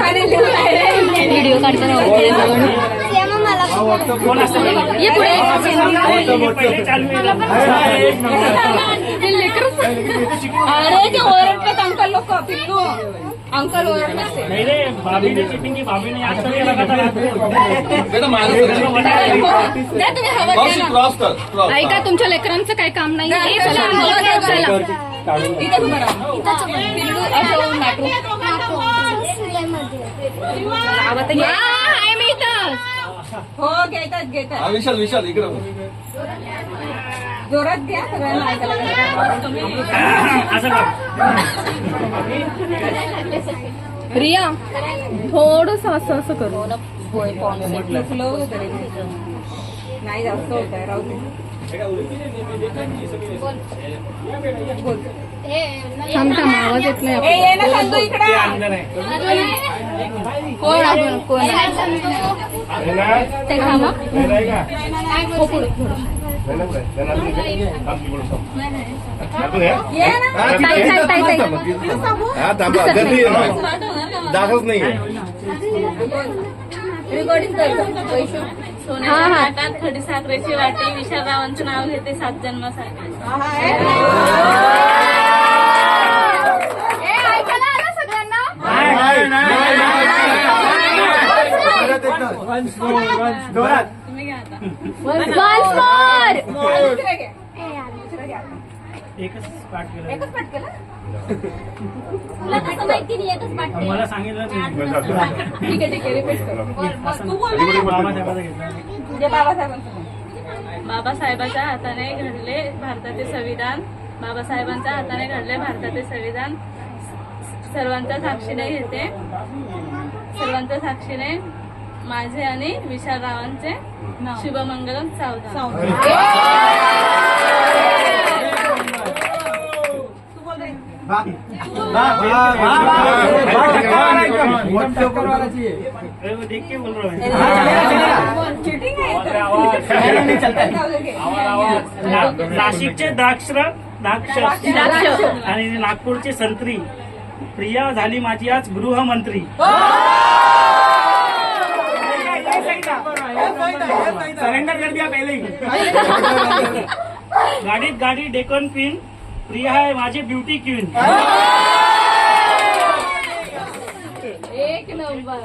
Video काढताना ये पुढे अरे ते ओरडतात अंकल लोक पिल्लू अंकल ओरडतात नहीं रे भाभी ने चिटिंग की भाभी ने आज तक लगातार ऐका तुमच्या लेकरांचं काही काम नाही हो घेतात घेतात विशाल विशाल इकडे जोरात घ्या सगळ्यांना ऐकायला रिया थोडस असं असं करू नाही जास्त होत आहे राहू दे थांबता आवाज येत नाही ये ना संतू इकडे कोण आपण कोण ते खावा हो पुढे ये ना दाखवत नाही रेकॉर्डिंग सोन्याच्या ताटात खडी साखरेची वाटी विशालरावांचं नाव घेते 7 जन्मासाठी ऐकायला आलं सगळ्यांना तुम्ही घ्या आता एकच पाठ केलं एकच पाठ केलं तुला कसं माहिती नाही एकच पाठ केलं? मला सांगितलं ठीक आहे ठीक आहे रिपीट कर तू बोल बाबासाहेबांचं घेतलं जे बाबासाहेबांचं बाबासाहेबांच्या हाताने घडले भारताचे संविधान बाबासाहेबांच्या हाताने घडले भारताचे संविधान सर्वांच्या साक्षीने घेते सर्वांच्या साक्षीने माझे आणि विशालरावांचे शुभमंगलम सावधान देख के बोल रहा चिटिंग आहे नाशिकचे द्राक्ष आणि नागपूरचे संत्री प्रिया झाली माझी आज गृहमंत्री सरेंडर कर दिया पहले ही गाडीत गाडी डेकन क्वीन प्रिया है माझे ब्युटी क्वीन एक नंबर